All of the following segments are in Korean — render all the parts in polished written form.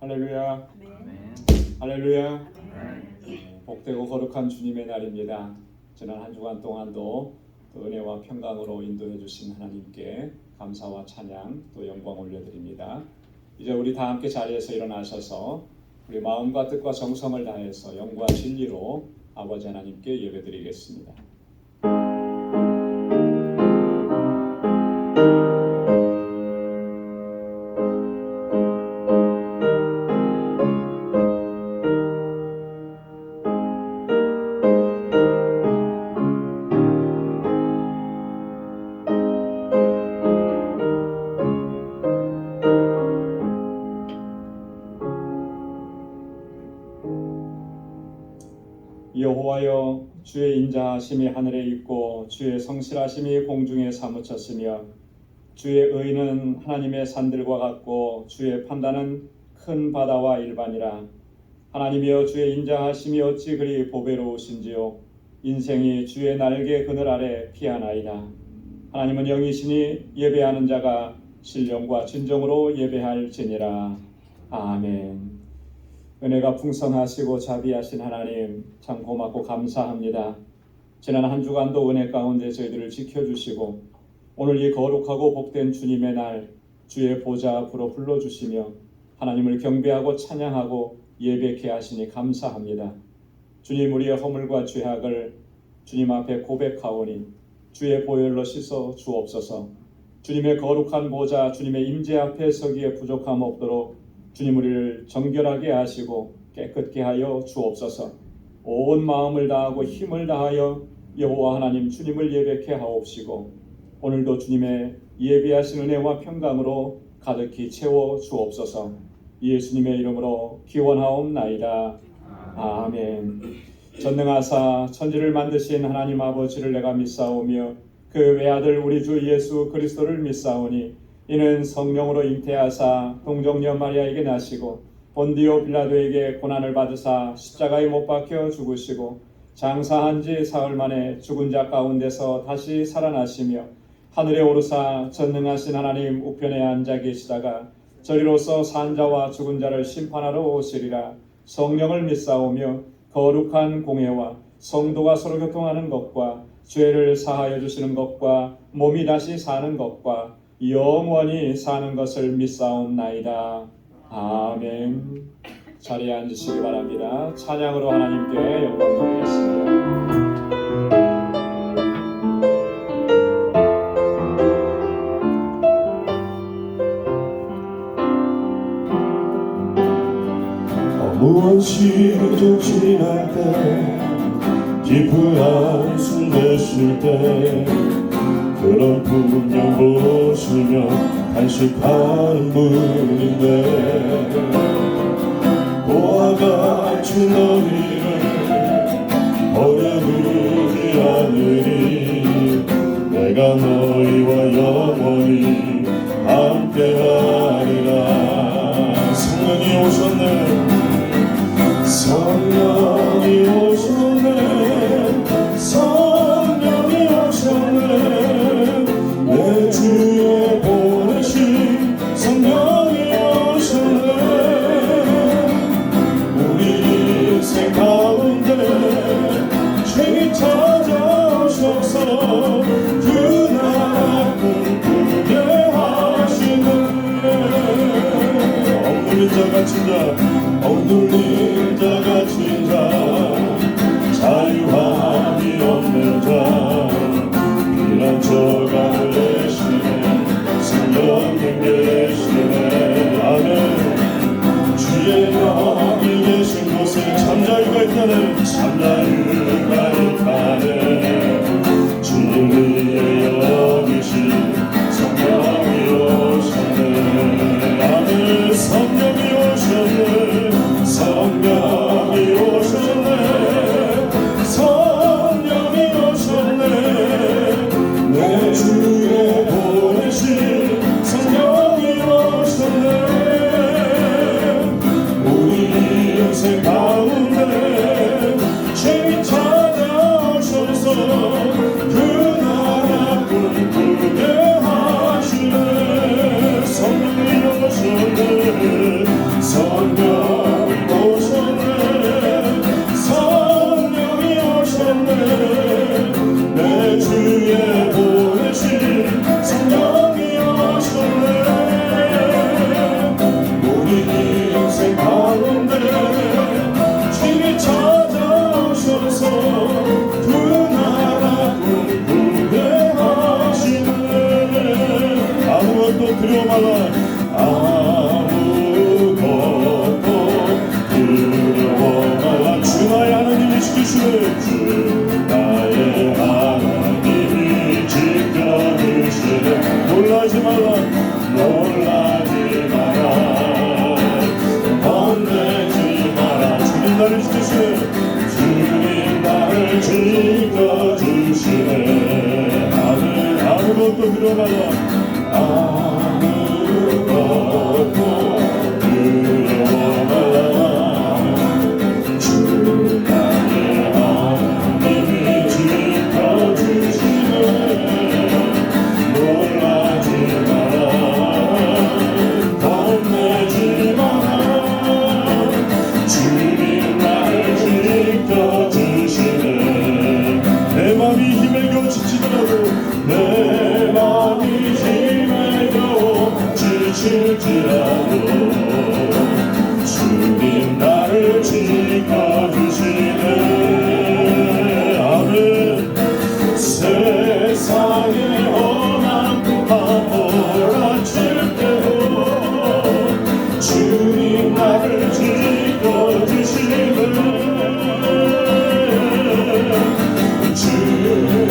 할렐루야. 아멘. 할렐루야. 아멘. 복되고 거룩한 주님의 날입니다. 지난 한 주간 동안도 또 은혜와 평강으로 인도해 주신 하나님께 감사와 찬양 또 영광 올려드립니다. 이제 우리 다 함께 자리에서 일어나셔서 우리 마음과 뜻과 정성을 다해서 영과 진리로 아버지 하나님께 예배드리겠습니다. 여호와여, 주의 인자하심이 하늘에 있고 주의 성실하심이 공중에 사무쳤으며 주의 의는 하나님의 산들과 같고 주의 판단은 큰 바다와 일반이라. 하나님이여, 주의 인자하심이 어찌 그리 보배로우신지요. 인생이 주의 날개 그늘 아래 피하나이다. 하나님은 영이시니 예배하는 자가 신령과 진정으로 예배할지니라. 아멘. 은혜가 풍성하시고 자비하신 하나님, 참 고맙고 감사합니다. 지난 한 주간도 은혜 가운데 저희들을 지켜주시고 오늘 이 거룩하고 복된 주님의 날 주의 보좌 앞으로 불러주시며 하나님을 경배하고 찬양하고 예배케 하시니 감사합니다. 주님, 우리의 허물과 죄악을 주님 앞에 고백하오니 주의 보혈로 씻어 주옵소서. 주님의 거룩한 보좌, 주님의 임재 앞에 서기에 부족함 없도록 주님 우리를 정결하게 하시고 깨끗게 하여 주옵소서. 온 마음을 다하고 힘을 다하여 여호와 하나님 주님을 예배케 하옵시고 오늘도 주님의 예비하신 은혜와 평강으로 가득히 채워 주옵소서. 예수님의 이름으로 기원하옵나이다. 아멘. 전능하사 천지를 만드신 하나님 아버지를 내가 믿사오며 그 외아들 우리 주 예수 그리스도를 믿사오니 이는 성령으로 잉태하사 동정녀 마리아에게 나시고 본디오 빌라도에게 고난을 받으사 십자가에 못 박혀 죽으시고 장사한 지 사흘 만에 죽은 자 가운데서 다시 살아나시며 하늘에 오르사 전능하신 하나님 우편에 앉아 계시다가 저리로서 산 자와 죽은 자를 심판하러 오시리라. 성령을 믿사오며 거룩한 공회와 성도가 서로 교통하는 것과 죄를 사하여 주시는 것과 몸이 다시 사는 것과 영원히 사는 것을 믿사옵나이다. 아멘. 자리에 앉으시기 바랍니다. 찬양으로 하나님께 영광 드리겠습니다. 무엇이 좀 지날 때 깊은 한숨 내쉴 때 그런 풍경 보시며 간식하는 분인데 보아 같은 너희를 버려두지 않으리. 내가 너희와 영원히 함께하리라. 성령이 오셨네. 성령이 오셨네. 성령이 오셨네. 내 주에 보내신 성령이 오셨네. 우리 인생 가운데 죄 찾아오셔서 그 나를 꿈꾸게 하시네. 없는 자 갇힌 자 눌린 자 갇힌 자 자유함이 없는 자 피난처가 되시네 성령님 계시네 아멘 주의 영이 계신 곳에 참자유가 있다네 참자유가 있다네 진리에 여기신 성령이 오셨네 아멘 성령이 오셨네 성령이 오셨네 성령이 오셨네 내 주에 보내신 성령이 오셨네 우리 인생 가운데 죄 찾아오셔서 그 나라 꿈꾸게 하시네 성령이 오셨네 성령이 오셨네 성령이 오셨네 내 주에 보내신 성령이 오셨네 우리 인생 가운데 주님이 찾아오셔서 그 나라 꿈꾸게 하시네 아무것도 두려워 말라 아무것도 두려워 말라 주 나의 하나님이 지키시네 주 나의 하나님이 지켜주시네 놀라지 말라 놀라지 마라 겁내지 마라 주님 나를 지키시네 주님 나를 지켜주시네 아멘 아무것도 두려워 말라 아무것도 두려워 말라 주 나의 하나님이 지켜주시네 놀라지 마라 겁내지 마라 주님 나를 지켜주시네 내 맘이 힘에 겨워 지치더라도 내 맘이 힘에 겨워 지칠지라도 주님 나를 지켜주시네 아멘 세상의 험한 몰아칠 때도 주님 나를 지켜주시네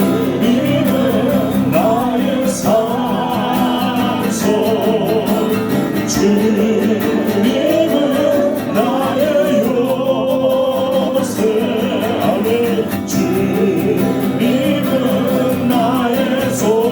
주님은 나의 산소 주님은 나의 요새 아멘 주님은 나의 소망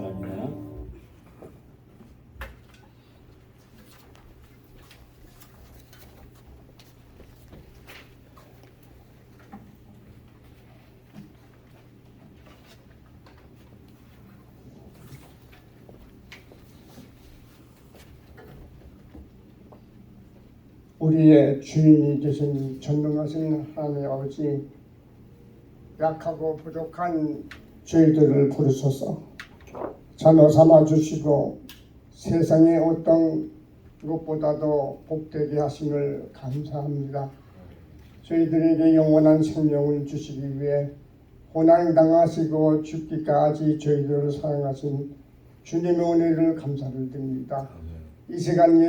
바랍니다. 우리의 주인이 되신 전능하신 하나님의 아버지, 약하고 부족한 저희들을 부르셔서 자녀 삼아 주시고 세상의 어떤 것보다도 복되게 하심을 감사합니다. 저희들에게 영원한 생명을 주시기 위해 고난당하시고 죽기까지 저희들을 사랑하신 주님의 은혜를 감사를 드립니다. 이 시간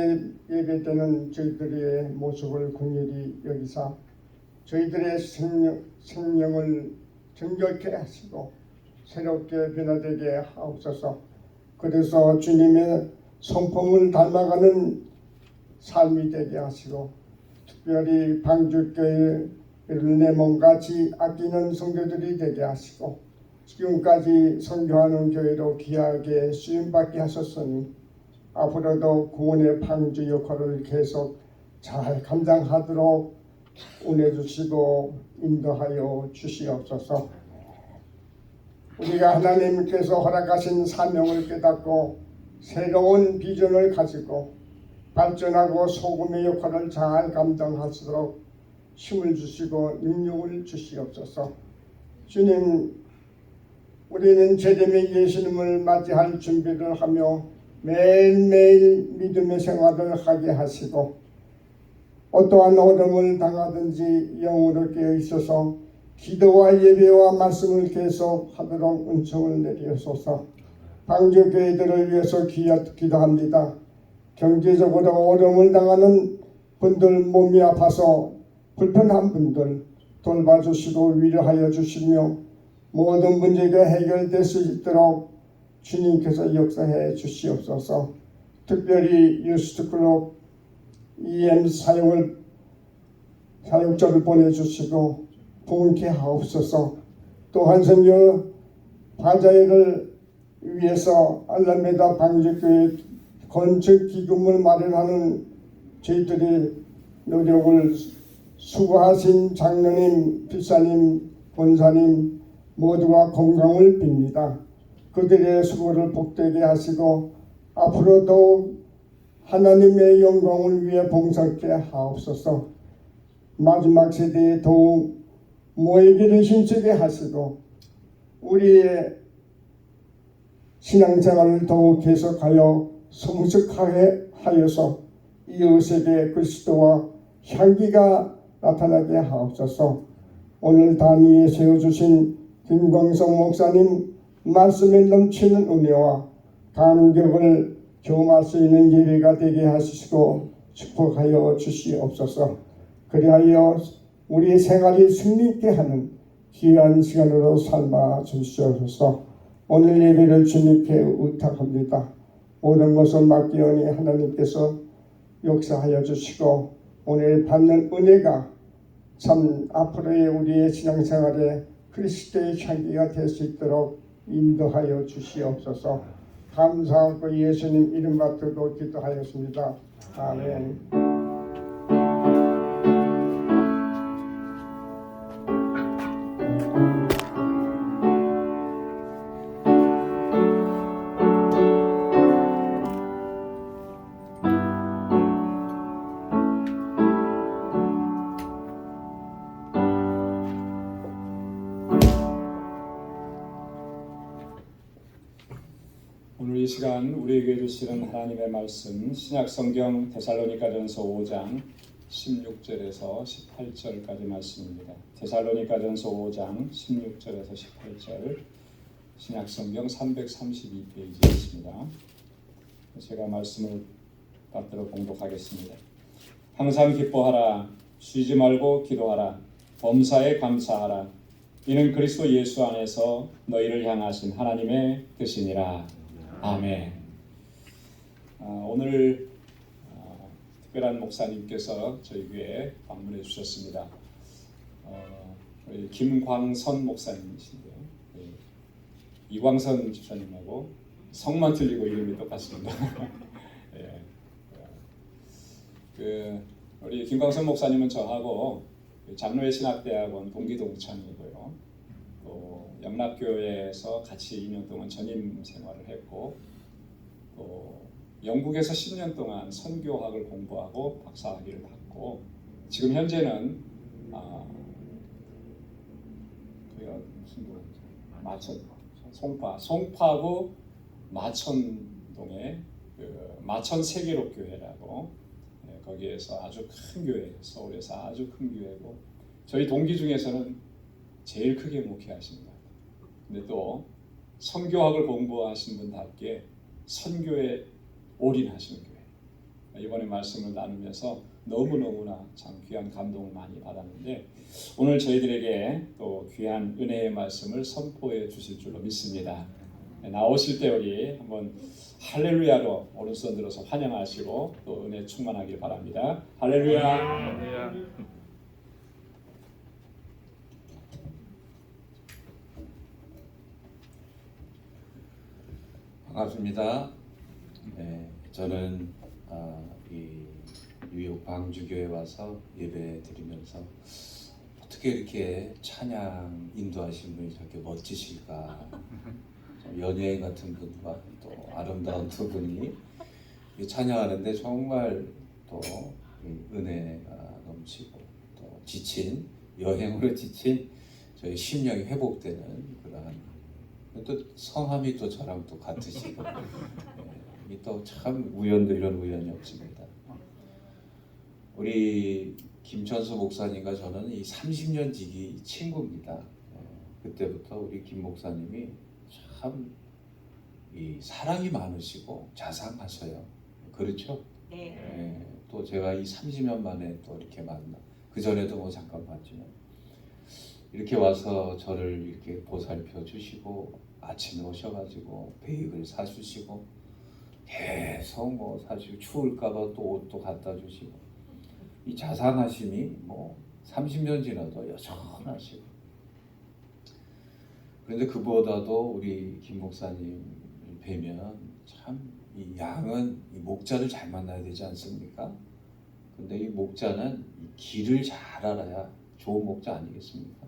예배 때는 저희들의 모습을 긍휼히 여기사 저희들의 생명을 정결케 하시고 새롭게 변화되게 하옵소서. 그래서 주님의 성품을 닮아가는 삶이 되게 하시고 특별히 방주교회를 내 몸같이 아끼는 성도들이 되게 하시고 지금까지 선교하는 교회로 귀하게 쓰임받게 하셨으니 앞으로도 구원의 방주 역할을 계속 잘 감당하도록 은혜 주시고 인도하여 주시옵소서. 우리가 하나님께서 허락하신 사명을 깨닫고 새로운 비전을 가지고 발전하고 소금의 역할을 잘 감당하도록 힘을 주시고 능력을 주시옵소서. 주님, 우리는 제dem의 예수님을 맞이할 준비를 하며 매일매일 믿음의 생활을 하게 하시고 어떠한 어려움을 당하든지 영으로 깨어 있어서 기도와 예배와 말씀을 계속 하도록 은총을 내리소서. 방주교회들을 위해서 기도합니다. 경제적으로 어려움을 당하는 분들, 몸이 아파서 불편한 분들 돌봐주시고 위로하여 주시며 모든 문제가 해결될 수 있도록 주님께서 역사해 주시옵소서. 특별히 유스트클럽 EM 사역자를 보내주시고 부흥케 하옵소서. 또한 선교 바자회를 위해서 알라메다 방주교회 건축 기금을 마련하는 저희들의 노력을 수고하신 장로님, 필사님, 권사님 모두가 건강을 빕니다. 그들의 수고를 복되게 하시고 앞으로도 하나님의 영광을 위해 봉사케 하옵소서. 마지막 세대에 더욱 모이기를 힘쓰게 하시고 우리의 신앙생활을 더욱 계속하여 성숙하게 하여서 이웃에게 그리스도와 향기가 나타나게 하옵소서. 오늘 단위에 세워주신 김광성 목사님 말씀에 넘치는 은혜와 감격을 경험할 수 있는 예배가 되게 하시고 축복하여 주시옵소서. 그리하여 우리의 생활이 승리있게 하는 귀한 시간으로 삼아 주시옵소서. 오늘 예배를 주님께 의탁합니다. 모든 것을 맡기오니 하나님께서 역사하여 주시고 오늘 받는 은혜가 참 앞으로의 우리의 신앙생활에 그리스도의 향기가 될 수 있도록 인도하여 주시옵소서. 감사하고 예수님 이름 받들고 기도하였습니다. 아멘. 오늘 이 시간 우리에게 주시는 하나님의 말씀 신약성경 데살로니가전서 5장 16절에서 18절까지 말씀입니다. 데살로니가전서 5장 16절에서 18절 신약성경 332페이지에 있습니다. 제가 말씀을 받들어 봉독하겠습니다. 항상 기뻐하라, 쉬지 말고 기도하라, 범사에 감사하라. 이는 그리스도 예수 안에서 너희를 향하신 하나님의 뜻이니라. 아멘. 오늘 특별한 목사님께서 저희 교회에 방문해 주셨습니다. 김광선 목사님이신데요. 이광선 집사님하고 성만 틀리고 이름이 똑같습니다. 예. 우리 김광선 목사님은 저하고 장로회 신학대학원 동기 동창이고요. 또 영락교회에서 같이 2년 동안 전임 생활을 했고, 또 영국에서 10년 동안 선교학을 공부하고 박사학위를 받고, 지금 현재는 마천 송파구 마천동에 마천 세계롭교회라고, 거기에서 아주 큰 교회, 서울에서 아주 큰 교회고, 저희 동기 중에서는 제일 크게 목회하십니다. 근데 또 선교학을 공부하신 분답게 선교에 올인하시는 교회. 이번에 말씀을 나누면서 너무너무나 참 귀한 감동을 많이 받았는데, 오늘 저희들에게 또 귀한 은혜의 말씀을 선포해 주실 줄로 믿습니다. 나오실 때 우리 한번 할렐루야로 오른손 들어서 환영하시고 또 은혜 충만하길 바랍니다. 할렐루야. 반갑습니다. 네, 저는 이 뉴욕 방주교회 와서 예배 드리면서 어떻게 이렇게 찬양 인도하신 분이 저렇게 멋지실까. 연예인 같은 분과 또 아름다운 두 분이 찬양하는데 정말 또 은혜가 넘치고, 또 지친 여행으로 지친 저희 심령이 회복되는 그러한, 또 성함이 또 저랑 또 같으시고, 또 참 우연도 이런 우연이 없습니다. 우리 김천수 목사님과 저는 이 30년 지기 친구입니다. 그때부터 우리 김 목사님이 참 이 사랑이 많으시고 자상하셔요. 그렇죠? 네. 또 제가 이 30년 만에 또 이렇게 만나, 그 전에도 뭐 잠깐 봤지만 이렇게 와서 저를 이렇게 보살펴 주시고, 아침에 오셔가지고 베이글 사주시고, 계속 뭐 사실 추울까봐 또 옷도 갖다 주시고, 이 자상하심이 뭐 30년 지나도 여전하시고. 그런데 그보다도 우리 김 목사님 뵈면 참 이 양은 이 목자를 잘 만나야 되지 않습니까? 근데 이 목자는 이 길을 잘 알아야 좋은 목자 아니겠습니까?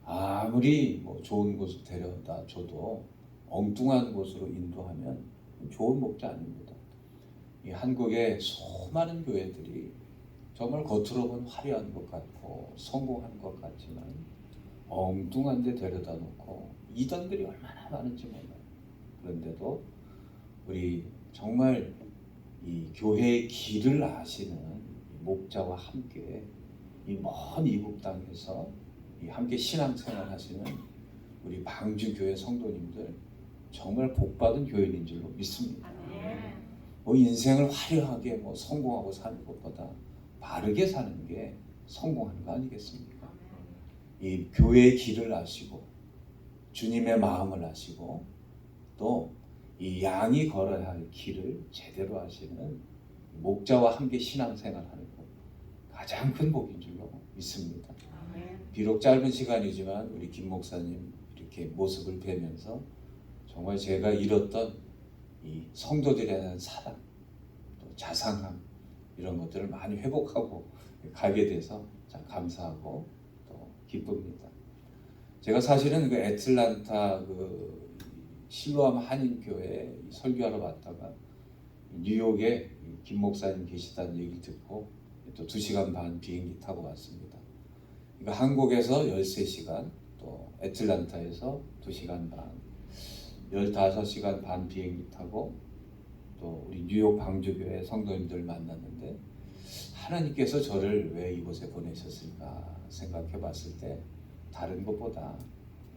아무리 뭐 좋은 곳을 데려다 줘도 엉뚱한 곳으로 인도하면 좋은 목자 아닙니다. 이 한국의 수많은 교회들이 정말 겉으로 보면 화려한 것 같고 성공한 것 같지만 엉뚱한 데 데려다 놓고 이단들이 얼마나 많은지 몰라요. 그런데도 우리 정말 이 교회의 길을 아시는 목자와 함께 이 먼 이국 땅에서 이 함께 신앙생활 하시는 우리 방주교회 성도님들 정말 복받은 교인인 줄로 믿습니다. 뭐 인생을 화려하게 뭐 성공하고 사는 것보다 바르게 사는 게 성공하는 거 아니겠습니까? 이 교회의 길을 아시고 주님의 마음을 아시고 또 이 양이 걸어야 할 길을 제대로 아시는 목자와 함께 신앙생활하는 것, 가장 큰 복인 줄로 믿습니다. 비록 짧은 시간이지만 우리 김 목사님 이렇게 모습을 뵈면서 정말 제가 잃었던 이 성도들에 대한 사랑, 또 자상함, 이런 것들을 많이 회복하고 가게 돼서 참 감사하고 또 기쁩니다. 제가 사실은 그 애틀란타 그 실로암 한인교회 설교하러 왔다가 뉴욕에 김 목사님 계시다는 얘기를 듣고 또 2시간 반 비행기 타고 왔습니다. 그러니까 한국에서 13시간, 또 애틀란타에서 2시간 반, 15시간 반 비행기 타고 또 우리 뉴욕 방주교회 성도님들 만났는데, 하나님께서 저를 왜 이곳에 보내셨을까 생각해 봤을 때 다른 것보다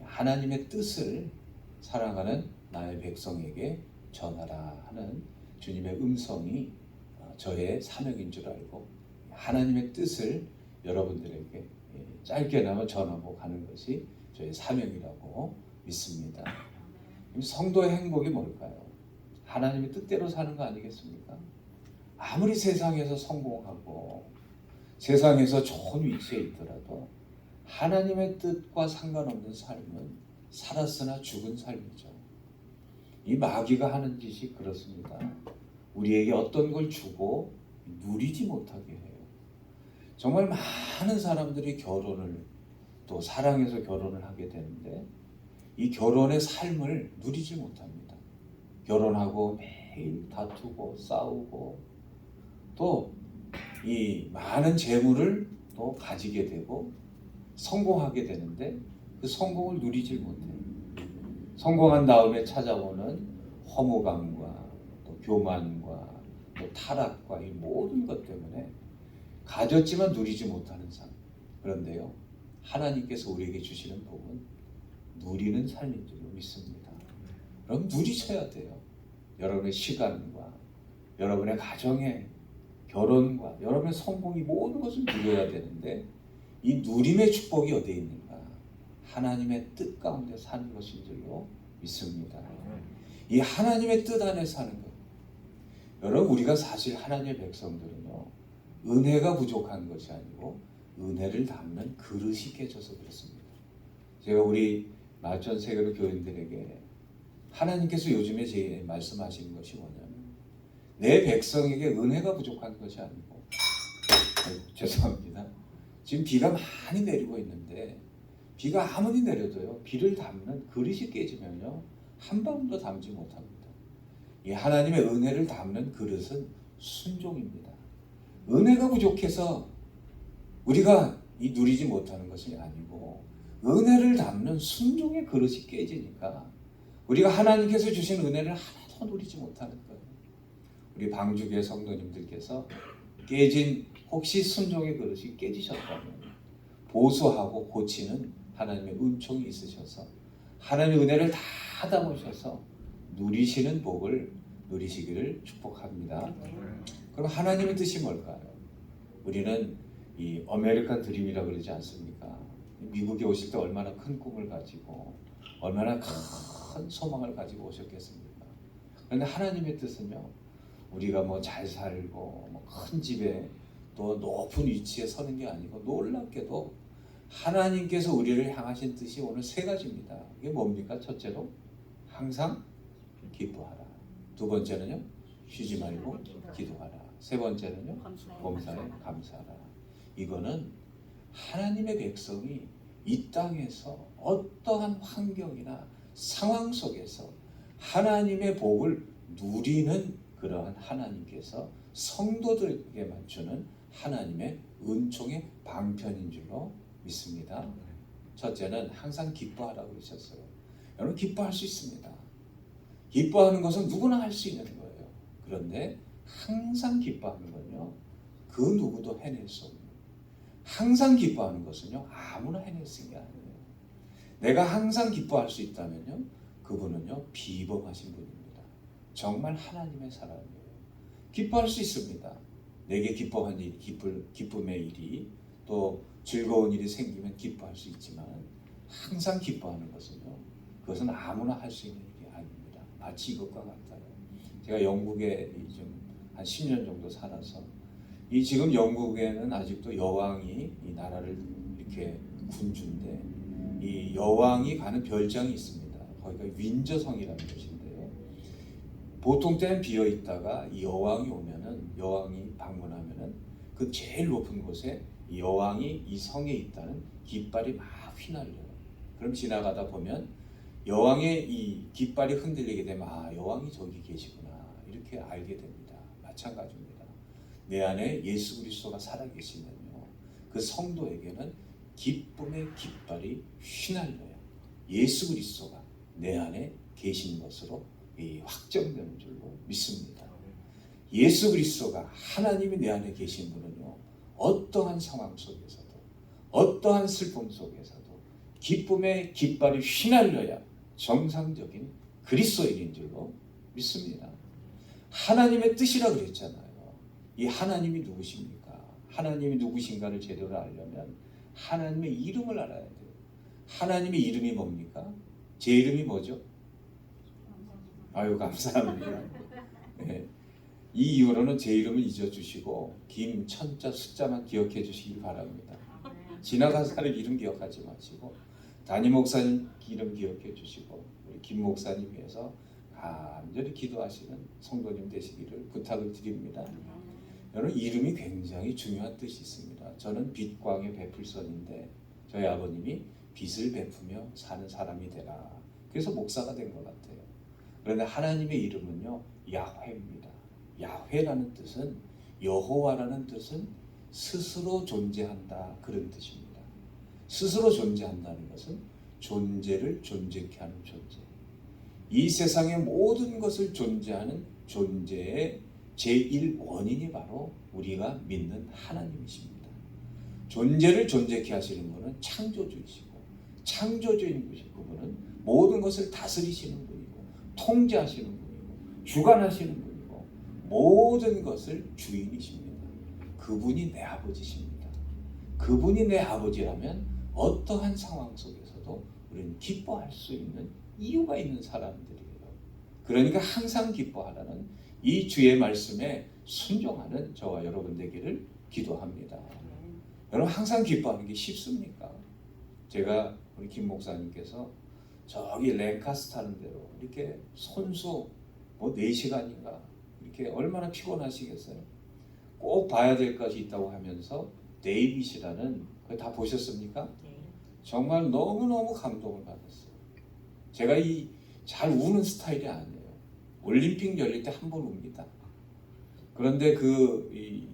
하나님의 뜻을 사랑하는 나의 백성에게 전하라 하는 주님의 음성이 저의 사명인 줄 알고 하나님의 뜻을 여러분들에게 짧게나마 전하고 가는 것이 저의 사명이라고 믿습니다. 성도의 행복이 뭘까요? 하나님의 뜻대로 사는 거 아니겠습니까? 아무리 세상에서 성공하고 세상에서 좋은 위치에 있더라도 하나님의 뜻과 상관없는 삶은 살았으나 죽은 삶이죠. 이 마귀가 하는 짓이 그렇습니다. 우리에게 어떤 걸 주고 누리지 못하게 해요. 정말 많은 사람들이 결혼을 또 사랑해서 결혼을 하게 되는데 이 결혼의 삶을 누리지 못합니다. 결혼하고 매일 다투고 싸우고 또 이 많은 재물을 또 가지게 되고 성공하게 되는데 그 성공을 누리질 못해요. 성공한 다음에 찾아오는 허무감과 또 교만과 또 타락과 이 모든 것 때문에 가졌지만 누리지 못하는 삶. 그런데요, 하나님께서 우리에게 주시는 복은 누리는 삶인 줄로 믿습니다. 그럼 누리셔야 돼요. 여러분의 시간과 여러분의 가정의 결혼과 여러분의 성공이 모든 것을 누려야 되는데 이 누림의 축복이 어디에 있는가? 하나님의 뜻 가운데 사는 것인 줄로 믿습니다. 이 하나님의 뜻 안에 사는 것. 여러분, 우리가 사실 하나님의 백성들은요, 은혜가 부족한 것이 아니고 은혜를 담는 그릇이 깨져서 그렇습니다. 제가 우리 마천 세계로 교인들에게 하나님께서 요즘에 제 말씀하시는 것이 뭐냐면 내 백성에게 은혜가 부족한 것이 아니고 죄송합니다. 지금 비가 많이 내리고 있는데 비가 아무리 내려도요, 비를 담는 그릇이 깨지면요 한 방울도 담지 못합니다. 이 하나님의 은혜를 담는 그릇은 순종입니다. 은혜가 부족해서 우리가 이 누리지 못하는 것이 아니고 은혜를 담는 순종의 그릇이 깨지니까 우리가 하나님께서 주신 은혜를 하나도 누리지 못하는 거예요. 우리 방주교회 성도님들께서 깨진 혹시 순종의 그릇이 깨지셨다면 보수하고 고치는 하나님의 은총이 있으셔서 하나님의 은혜를 다 담으셔서 누리시는 복을 누리시기를 축복합니다. 그럼 하나님의 뜻이 뭘까요? 우리는 이 아메리칸 드림이라고 그러지 않습니까? 미국에 오실 때 얼마나 큰 꿈을 가지고 얼마나 큰 소망을 가지고 오셨겠습니까? 그런데 하나님의 뜻은요, 우리가 뭐 잘 살고 뭐 큰 집에 또 높은 위치에 서는 게 아니고 놀랍게도 하나님께서 우리를 향하신 뜻이 오늘 세 가지입니다. 이게 뭡니까? 첫째로 항상 기뻐하라. 두 번째는요, 쉬지 말고 기도하라. 세 번째는요, 범사에 감사하라. 이거는 하나님의 백성이 이 땅에서 어떠한 환경이나 상황 속에서 하나님의 복을 누리는 그러한 하나님께서 성도들에게 맞추는 하나님의 은총의 방편인 줄로 믿습니다. 첫째는 항상 기뻐하라고 그러셨어요. 여러분, 기뻐할 수 있습니다. 기뻐하는 것은 누구나 할 수 있는 거예요. 그런데 항상 기뻐하는 건요, 그 누구도 해낼 수 없는, 항상 기뻐하는 것은요 아무나 해낼 수 있는 게 아니에요. 내가 항상 기뻐할 수 있다면요, 그분은요 비범하신 분입니다. 정말 하나님의 사람이에요. 기뻐할 수 있습니다. 내게 기뻐한 일, 기쁨의 일이 또 즐거운 일이 생기면 기뻐할 수 있지만 항상 기뻐하는 것은요, 그것은 아무나 할 수 있는 일이 아닙니다. 마치 이것과 같아요. 제가 영국에 좀 한 10년 정도 살아서 이 지금 영국에는 아직도 여왕이 이 나라를 이렇게 군주인데 이 여왕이 가는 별장이 있습니다. 거기가 윈저성이라는 곳인데요. 보통 때는 비어 있다가 이 여왕이 오면은, 여왕이 방문하면은 그 제일 높은 곳에 이 여왕이 이 성에 있다는 깃발이 막 휘날려요. 그럼 지나가다 보면 여왕의 이 깃발이 흔들리게 되면 아, 여왕이 저기 계시구나 이렇게 알게 됩니다. 마찬가지입니다. 내 안에 예수 그리스도가 살아계시면요, 그 성도에게는 기쁨의 깃발이 휘날려요. 예수 그리스도가 내 안에 계신 것으로 확정되는 줄로 믿습니다. 예수 그리스도가 하나님이 내 안에 계신 분은요, 어떠한 상황 속에서도 어떠한 슬픔 속에서도 기쁨의 깃발이 휘날려야 정상적인 그리스도인인 줄로 믿습니다. 하나님의 뜻이라 그랬잖아요. 이 하나님이 누구십니까? 하나님이 누구신가를 제대로 알려면 하나님의 이름을 알아야 돼요. 하나님의 이름이 뭡니까? 제 이름이 뭐죠? 아유, 감사합니다. 네. 이 이후로는 제 이름을 잊어주시고 김천자 숫자만 기억해 주시기 바랍니다. 지나간 사람 이름 기억하지 마시고 담임 목사님 이름 기억해 주시고 우리 김 목사님 위해서 간절히 기도하시는 성도님 되시기를 부탁을 드립니다. 여러분, 이름이 굉장히 중요한 뜻이 있습니다. 저는 빛광의 베풀선인데 저희 아버님이 빛을 베푸며 사는 사람이 되라. 그래서 목사가 된 것 같아요. 그런데 하나님의 이름은요, 야훼입니다. 야훼라는 뜻은, 여호와라는 뜻은 스스로 존재한다, 그런 뜻입니다. 스스로 존재한다는 것은 존재를 존재케 하는 존재. 이 세상의 모든 것을 존재하는 존재의 제1원인이 바로 우리가 믿는 하나님이십니다. 존재를 존재케 하시는 분은 창조주이시고, 창조주인 그분은 모든 것을 다스리시는 분이고, 통제하시는 분이고, 주관하시는 분이고, 모든 것을 주인이십니다. 그분이 내 아버지십니다. 그분이 내 아버지라면 어떠한 상황 속에서도 우리는 기뻐할 수 있는 이유가 있는 사람들이에요. 그러니까 항상 기뻐하라는 이 주의 말씀에 순종하는 저와 여러분 되기를 기도합니다. 여러분, 항상 기뻐하는 게 쉽습니까? 제가 우리 김 목사님께서 저기 랭카스터 하는 대로 이렇게 손수 4시간인가 이렇게 얼마나 피곤하시겠어요? 꼭 봐야 될 것이 있다고 하면서 데이빗이라는, 그거 다 보셨습니까? 정말 너무너무 감동을 받았어요. 제가 이 잘 우는 스타일이 아니에요. 올림픽 열릴 때 한 번 웁니다. 그런데 이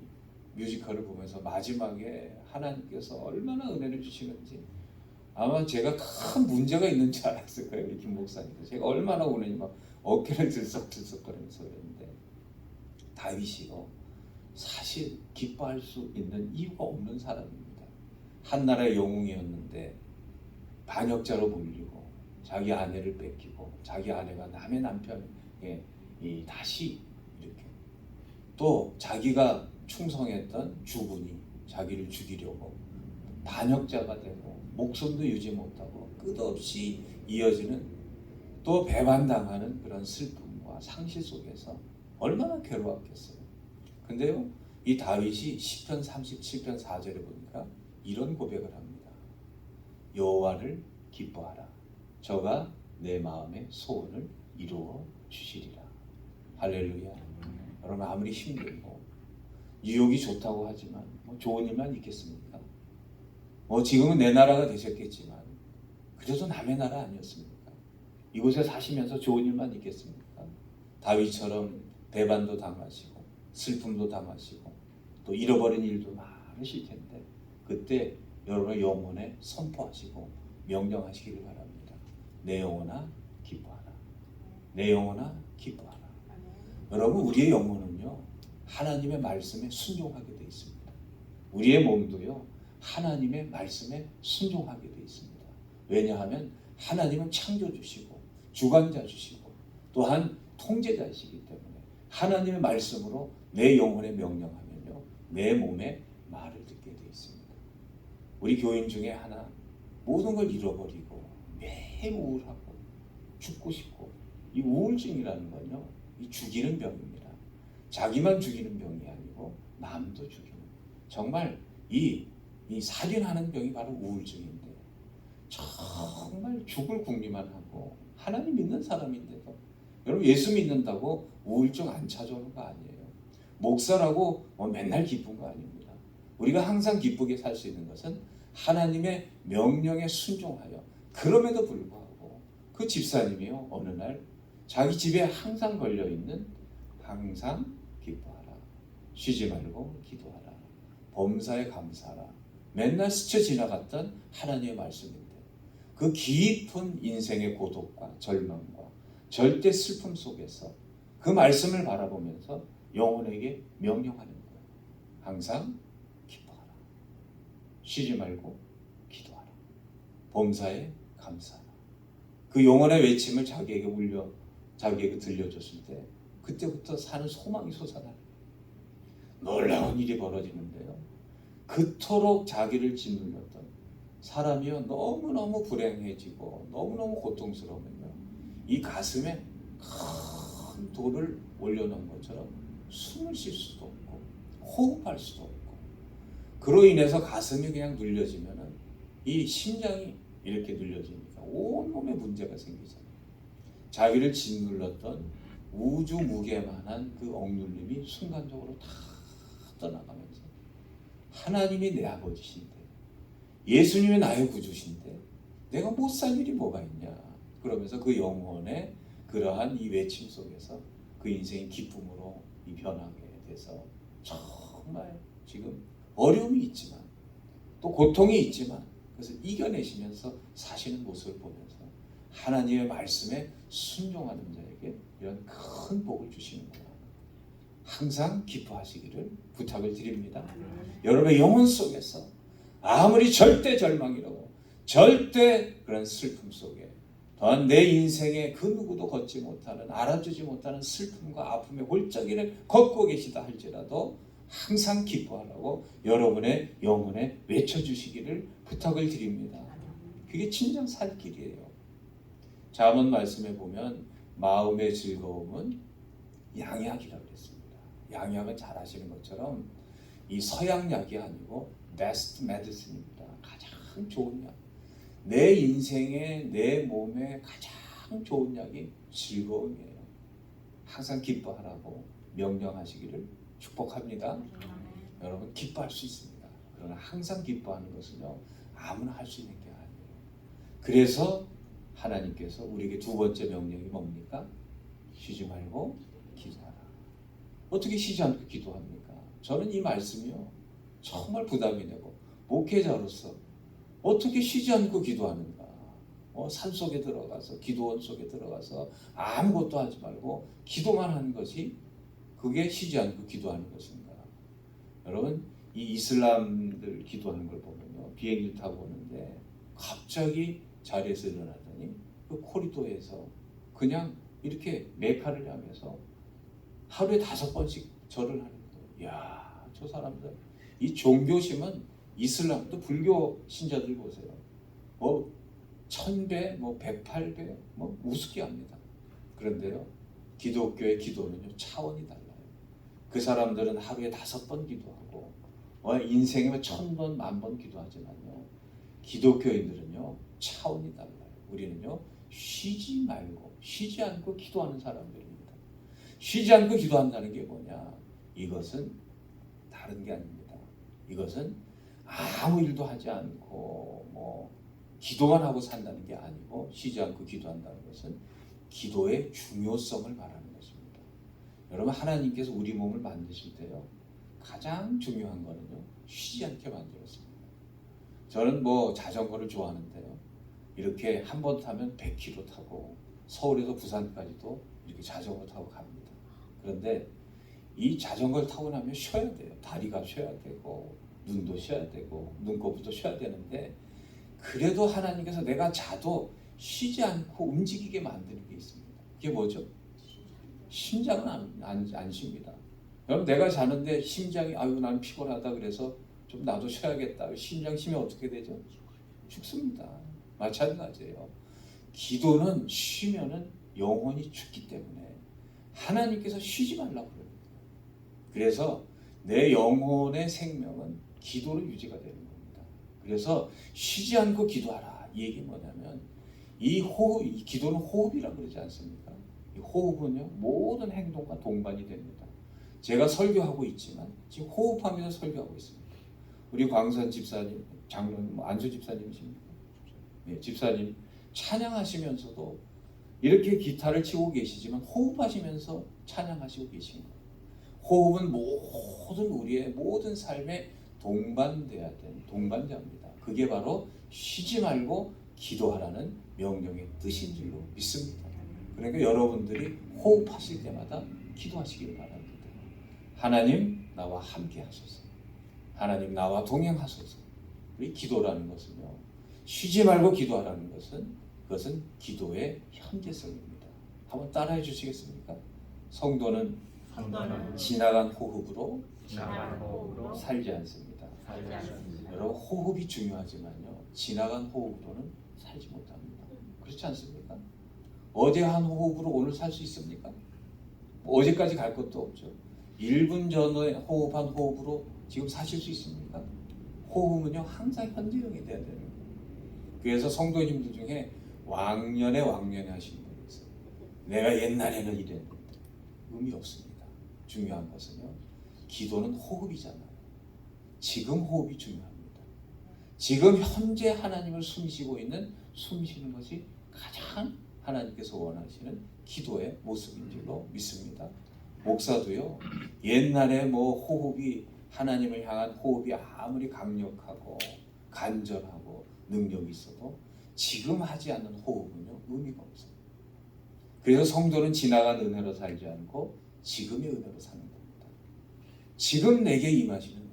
뮤지컬을 보면서 마지막에 하나님께서 얼마나 은혜를 주시는지, 아마 제가 큰 문제가 있는 줄 알았을 거예요. 우리 김 목사님도. 제가 얼마나 우는지 막 어깨를 들썩들썩거리면서 그랬는데, 다윗이요, 사실 기뻐할 수 있는 이유가 없는 사람입니다. 한 나라의 영웅이었는데 반역자로 몰리고, 자기 아내를 뺏기고, 자기 아내가 남의 남편에게 다시 이렇게, 또 자기가 충성했던 주군이 자기를 죽이려고 반역자가 되고, 목숨도 유지 못하고 끝없이 이어지는, 또 배반당하는 그런 슬픔과 상실 속에서 얼마나 괴로웠겠어요. 근데요, 이 다윗이 시편 37편 4절에 보니까 이런 고백을 합니다. 여호와를 기뻐하라. 저가 내 마음의 소원을 이루어 주시리라. 할렐루야. 여러분, 아무리 힘들고 뉴욕이 좋다고 하지만 좋은 일만 있겠습니까? 지금은 내 나라가 되셨겠지만 그래도 남의 나라 아니었습니까? 이곳에 사시면서 좋은 일만 있겠습니까? 다윗처럼 배반도 당하시고 슬픔도 당하시고 또 잃어버린 일도 많으실 텐데, 그때 여러분의 영혼에 선포하시고 명령하시기를 바랍니다. 내 영혼아 기뻐하라. 내 영혼아 기뻐하라. 여러분, 우리의 영혼은요, 하나님의 말씀에 순종하게 되어 있습니다. 우리의 몸도요, 하나님의 말씀에 순종하게 되어 있습니다. 왜냐하면 하나님은 창조주시고 주관자주시고 또한 통제자이시기 때문에 하나님의 말씀으로 내 영혼에 명령하면요, 내 몸에 말을 듣게 되어 있습니다. 우리 교인 중에 하나, 모든 걸 잃어버리고 매일 우울하고 죽고 싶고, 이 우울증이라는 건요, 이 죽이는 병입니다. 자기만 죽이는 병이 아니고 남도 죽이는, 정말 이 살인하는 병이 바로 우울증인데, 정말 죽을 궁리만 하고 하나님 믿는 사람인데도, 여러분, 예수 믿는다고 우울증 안 찾아오는 거 아니에요. 목사라고 맨날 기쁜 거 아닙니다. 우리가 항상 기쁘게 살 수 있는 것은 하나님의 명령에 순종하여, 그럼에도 불구하고 그 집사님이요, 어느 날 자기 집에 항상 걸려있는 항상 기뻐하라, 쉬지 말고 기도하라, 범사에 감사하라, 맨날 스쳐 지나갔던 하나님의 말씀인데, 그 깊은 인생의 고독과 절망과 절대 슬픔 속에서 그 말씀을 바라보면서 영혼에게 명령하는 거예요. 항상 기뻐하라, 쉬지 말고 기도하라, 범사에 감사하라. 그 영혼의 외침을 자기에게 들려줬을 때, 그때부터 사는 소망이 솟아나요. 놀라운 일이 벌어지는데요, 그토록 자기를 짓눌렸던 사람이요, 너무너무 불행해지고 너무너무 고통스러우면요, 이 가슴에 큰 돌을 올려놓은 것처럼 숨을 쉴 수도 없고 호흡할 수도 없고, 그로 인해서 가슴이 그냥 눌려지면은 이 심장이 이렇게 눌려지니까 온몸에 문제가 생기잖아요. 자기를 짓눌렀던 우주 무게만한 그 억눌림이 순간적으로 다 떠나가면서 하나님이 내 아버지신데 예수님이 나의 구주신데 내가 못 살 일이 뭐가 있냐 그러면서 그 영혼의 그러한 이 외침 속에서 그 인생이 기쁨으로 이 변하게 돼서 정말 지금 어려움이 있지만 또 고통이 있지만 그것을 이겨내시면서 사시는 모습을 보면서 하나님의 말씀에 순종하는 자에게 이런 큰 복을 주시는구나. 항상 기뻐하시기를 부탁을 드립니다. 여러분의 영혼 속에서 아무리 절대 절망이라고 절대 그런 슬픔 속에 또한 내 인생에 그 누구도 걷지 못하는 알아주지 못하는 슬픔과 아픔의 골짜기를 걷고 계시다 할지라도 항상 기뻐하라고 여러분의 영혼에 외쳐주시기를 부탁을 드립니다. 그게 진정 살 길이에요. 잠언 말씀에 보면 마음의 즐거움은 양약이라고 그랬습니다. 양약은 잘 아시는 것처럼 이 서양약이 아니고 best medicine입니다. 가장 좋은 약. 내 인생에 내 몸에 가장 좋은 약이 즐거움이에요. 항상 기뻐하라고 명령하시기를 축복합니다. 여러분 기뻐할 수 있습니다. 그러나 항상 기뻐하는 것은요 아무나 할 수 있는 게 아니에요. 그래서 하나님께서 우리에게 두 번째 명령이 뭡니까? 쉬지 말고 기도하라. 어떻게 쉬지 않고 기도합니까? 저는 이 말씀이요 정말 부담이 되고 목회자로서 어떻게 쉬지 않고 기도하는가? 산속에 들어가서 기도원 속에 들어가서 아무것도 하지 말고 기도만 하는 것이 그게 쉬지 않고 기도하는 것인가? 여러분 이 이슬람들 기도하는 걸 보면요 비행기 타고 오는데 갑자기 자리에서 일어나더니 그 코리도에서 그냥 이렇게 메카를 향해서 하루에 5번씩 절을 하는 거예요. 이야 저 사람들 이 종교심은 이슬람도 불교 신자들 보세요. 1000배, 108배 우습게 합니다. 그런데요 기독교의 기도는요 차원이 달라요. 그 사람들은 하루에 5번 기도하고 인생에 1000번, 10,000번 기도하지만요 기독교인들은요 차원이 달라요. 우리는요 쉬지 말고 쉬지 않고 기도하는 사람들입니다. 쉬지 않고 기도한다는 게 뭐냐? 이것은 다른 게 아닙니다. 이것은 아무 일도 하지 않고 기도만 하고 산다는 게 아니고 쉬지 않고 기도한다는 것은 기도의 중요성을 말하는 것입니다. 여러분 하나님께서 우리 몸을 만드실 때요 가장 중요한 거는요 쉬지 않게 만들었습니다. 저는 자전거를 좋아하는데요 이렇게 한 번 타면 100km 타고 서울에서 부산까지도 이렇게 자전거 타고 갑니다. 그런데 이 자전거를 타고 나면 쉬어야 돼요. 다리가 쉬어야 되고 눈도 쉬어야 되고 눈꺼풀도 쉬어야 되는데 그래도 하나님께서 내가 자도 쉬지 않고 움직이게 만드는 게 있습니다. 그게 뭐죠? 심장은 안 쉽니다. 여러분 내가 자는데 심장이 나는 피곤하다 그래서 좀 나도 쉬어야겠다. 심장 쉬면 어떻게 되죠? 죽습니다. 마찬가지예요. 기도는 쉬면은 영혼이 죽기 때문에 하나님께서 쉬지 말라고 그래요. 그래서 내 영혼의 생명은 기도로 유지가 되는 겁니다. 그래서 쉬지 않고 기도하라. 이 얘기 뭐냐면 이 기도는 호흡이라고 그러지 않습니까? 이 호흡은요 모든 행동과 동반이 됩니다. 제가 설교하고 있지만 지금 호흡하면서 설교하고 있습니다. 우리 광선 집사님, 장로님, 안수 집사님이십니까? 네, 집사님 찬양하시면서도 이렇게 기타를 치고 계시지만 호흡하시면서 찬양하시고 계신 거예요. 호흡은 우리의 모든 삶에 동반돼야 되는 동반자입니다. 그게 바로 쉬지 말고 기도하라는 명령의 뜻인 줄로 믿습니다. 그러니까 여러분들이 호흡하실 때마다 기도하시길 바랍니다. 하나님 나와 함께 하소서. 하나님 나와 동행하소서. 우리 기도라는 것은요 쉬지 말고 기도하라는 그것은 기도의 현재성입니다. 한번 따라해 주시겠습니까? 성도는 지나간 호흡으로 살지 않습니다. 여러분 호흡이 중요하지만요 지나간 호흡으로는 살지 못합니다. 그렇지 않습니까? 어제 한 호흡으로 오늘 살 수 있습니까? 어제까지 갈 것도 없죠. 1분 전에 호흡한 호흡으로 지금 사실 수 있습니까? 호흡은요 항상 현재형이 돼야 되는 거예요. 그래서 성도님들 중에 왕년에 하신 분이 있어요. 내가 옛날에는 이랬는데 의미 없습니다. 중요한 것은요, 기도는 호흡이잖아요. 지금 호흡이 중요합니다. 지금 현재 하나님을 숨쉬고 있는 숨쉬는 것이 가장 하나님께서 원하시는 기도의 모습인 줄로 믿습니다. 목사도요, 옛날에 뭐 호흡이 하나님을 향한 호흡이 아무리 강력하고 간절하고 능력이 있어도 지금 하지 않는 호흡은요, 의미가 없어요. 그래서 성도는 지나간 은혜로 살지 않고 지금의 은혜로 사는 겁니다. 지금 내게 임하시는 은혜.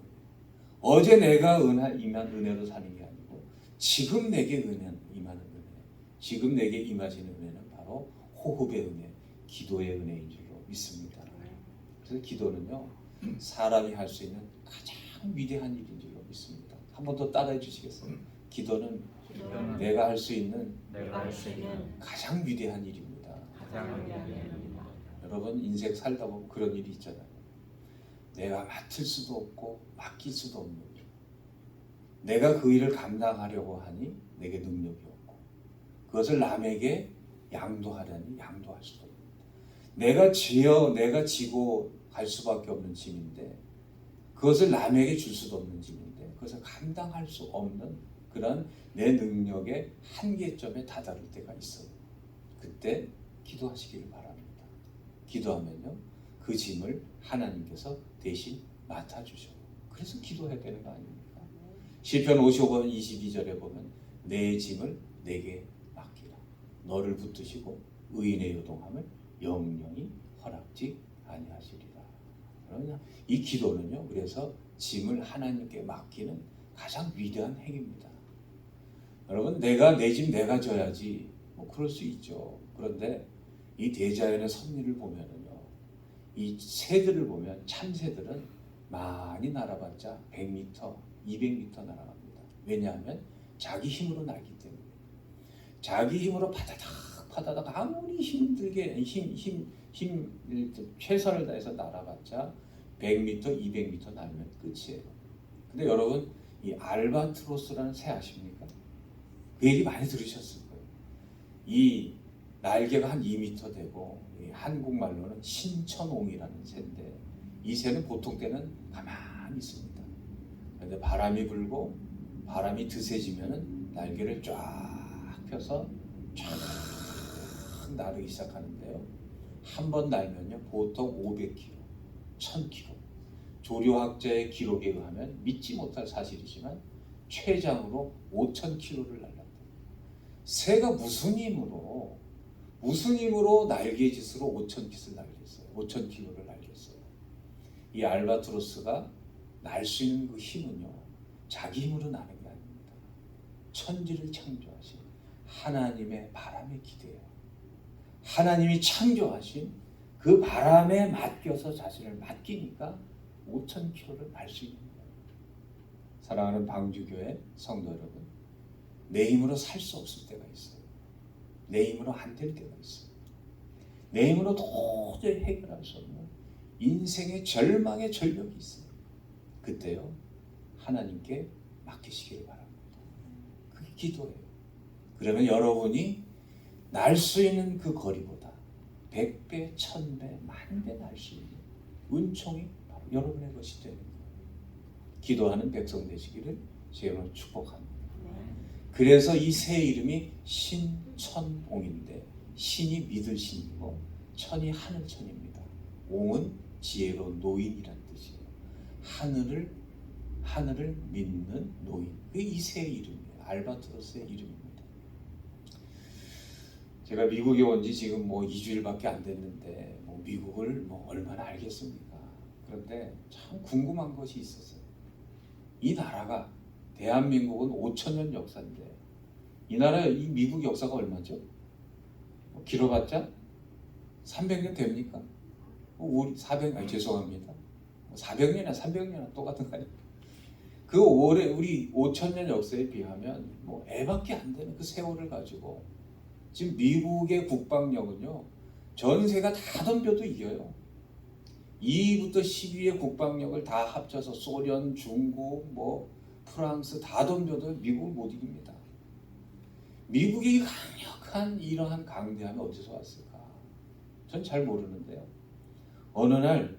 어제 내가 임한 은혜로 사는 게 아니고 지금 내게 임하는 은혜. 지금 내게 임하시는 은혜는 바로 호흡의 은혜, 기도의 은혜인 줄로 믿습니다. 그래서 기도는요, 사람이 할 수 있는 가장 위대한 일인 줄로 믿습니다. 한 번 더 따라해 주시겠어요? 기도는 내가 할 수 있는 가장 위대한 일입니다. 여러분, 인생 살다 보면 그런 일이 있잖아요. 내가 맡을 수도 없고 맡길 수도 없는 일. 내가 그 일을 감당하려고 하니 내게 능력이 없고, 그것을 남에게 양도하려니 양도할 수도 없고, 내가 지고 갈 수밖에 없는 짐인데 그것을 남에게 줄 수도 없는 짐인데 그것을 감당할 수 없는 그런 내 능력의 한계점에 다다를 때가 있어요. 그때 기도하시기를 바랍니다. 기도하면요, 그 짐을 하나님께서 대신 맡아주셔요. 그래서 기도해야 되는 거 아닙니까? 시편 55편 22절에 보면 내 짐을 내게 맡기라. 너를 붙드시고 의인의 요동함을 영영이 허락지 아니하시리라. 그러냐, 이 기도는요, 그래서 짐을 하나님께 맡기는 가장 위대한 행위입니다. 여러분, 내 짐 내가 져야지, 뭐 그럴 수 있죠. 그런데 이 대자연의 섭리를 보면은요, 이 새들을 보면 참새들은 많이 날아봤자 100m, 200m 날아갑니다. 왜냐하면 자기 힘으로 날기 때문에. 자기 힘으로 파다닥 아무리 힘들게 최선을 다해서 날아봤자 100m, 200m 날면 끝이에요. 근데 여러분, 이 알바트로스라는 새 아십니까? 그 얘기 많이 들으셨을 거예요. 이 날개가 한 2m 되고, 한국말로는 신천옹이라는 새인데, 이 새는 보통 때는 가만히 있습니다. 그런데 바람이 불고 바람이 드세지면은 날개를 쫙 펴서 쫙 나르기 시작하는데요. 한 번 날면요, 보통 500km, 1000km. 조류학자의 기록에 의하면 믿지 못할 사실이지만 최장으로 5000km를 날랐대요. 새가 무슨 힘으로 날개짓으로 5000km를 날렸어요. 5000km를 날렸어요. 이 알바트로스가 날 수 있는 그 힘은요, 자기 힘으로 나는 게 아닙니다. 천지를 창조하신 하나님의 바람에 기대요. 하나님이 창조하신 그 바람에 맡겨서 자신을 맡기니까 5000km를 날 수 있는 거예요. 사랑하는 방주교회 성도 여러분, 내 힘으로 살 수 없을 때가 있어요. 내 힘으로 안 될 때가 있어요. 내 힘으로 도저히 해결할 수 없는 인생의 절망의 절벽이 있어요. 그때요, 하나님께 맡기시길 바랍니다. 그게 기도예요. 그러면 여러분이 날 수 있는 그 거리보다 100배, 1000배, 10,000배 날 수 있는 은총이 바로 여러분의 것이 되는 거예요. 기도하는 백성 되시기를 주님으로 축복합니다. 그래서 이 새 이름이 신천옹인데, 신이 믿을 신이고 천이 하늘천입니다. 옹은 지혜로운 노인이란 뜻이에요. 하늘을 믿는 노인. 그게 이 새 이름이에요. 알바트로스의 이름입니다. 제가 미국에 온 지 지금 뭐 2주일밖에 안 됐는데 뭐 미국을 뭐 얼마나 알겠습니까? 그런데 참 궁금한 것이 있었어요. 이 나라가, 대한민국은 5,000년 역사인데 이 미국 역사가 얼마죠? 뭐 길어봤자 300년 됩니까? 우리 400년이나 300년이나 똑같은 거 아니에요? 그 우리 5,000년 역사에 비하면 뭐 애밖에 안 되는 그 세월을 가지고 지금 미국의 국방력은요, 전세가 다 덤벼도 이겨요. 2부터 12의 국방력을 다 합쳐서 소련, 중국, 뭐 프랑스 다 덤벼도 미국을 못 이깁니다. 미국의 강력한 이러한 강대함이 어디서 왔을까? 전 잘 모르는데요. 어느 날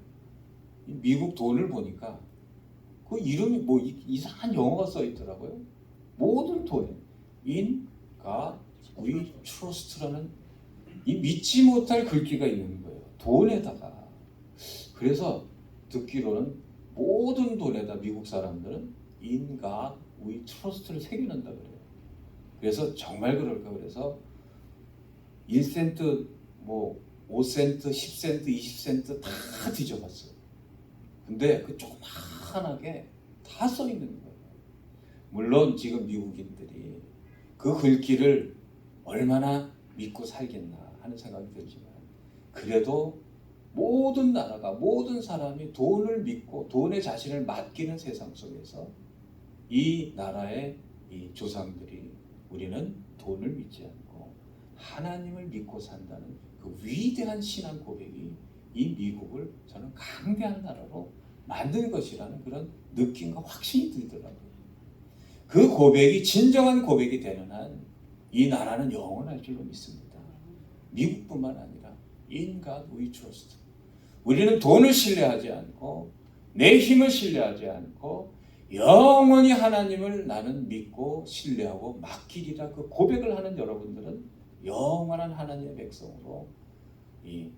미국 돈을 보니까 그 이름이 뭐 이상한 영어가 써 있더라고요. 모든 돈에 In God We Trust라는 이 믿지 못할 글귀가 있는 거예요. 돈에다가. 그래서 듣기로는 모든 돈에다 미국 사람들은 In God We Trust를 새겨낸다 그래요. 그래서 정말 그럴까 그래서 1센트 뭐 5센트, 10센트, 20센트 다 뒤져봤어요. 근데 그 조그만하게 다 써 있는 거예요. 물론 지금 미국인들이 그 글귀를 얼마나 믿고 살겠나 하는 생각이 들지만 그래도 모든 나라가 모든 사람이 돈을 믿고 돈에 자신을 맡기는 세상 속에서 이 나라의 이 조상들이 우리는 돈을 믿지 않고 하나님을 믿고 산다는 그 위대한 신앙 고백이 이 미국을 저는 강대한 나라로 만든 것이라는 그런 느낌과 확신이 들더라고요. 그 고백이 진정한 고백이 되는 한 이 나라는 영원할 줄로 믿습니다. 미국뿐만 아니라 In God We Trust. 우리는 돈을 신뢰하지 않고 내 힘을 신뢰하지 않고 영원히 하나님을 나는 믿고 신뢰하고 맡기리라 그 고백을 하는 여러분들은 영원한 하나님의 백성으로 이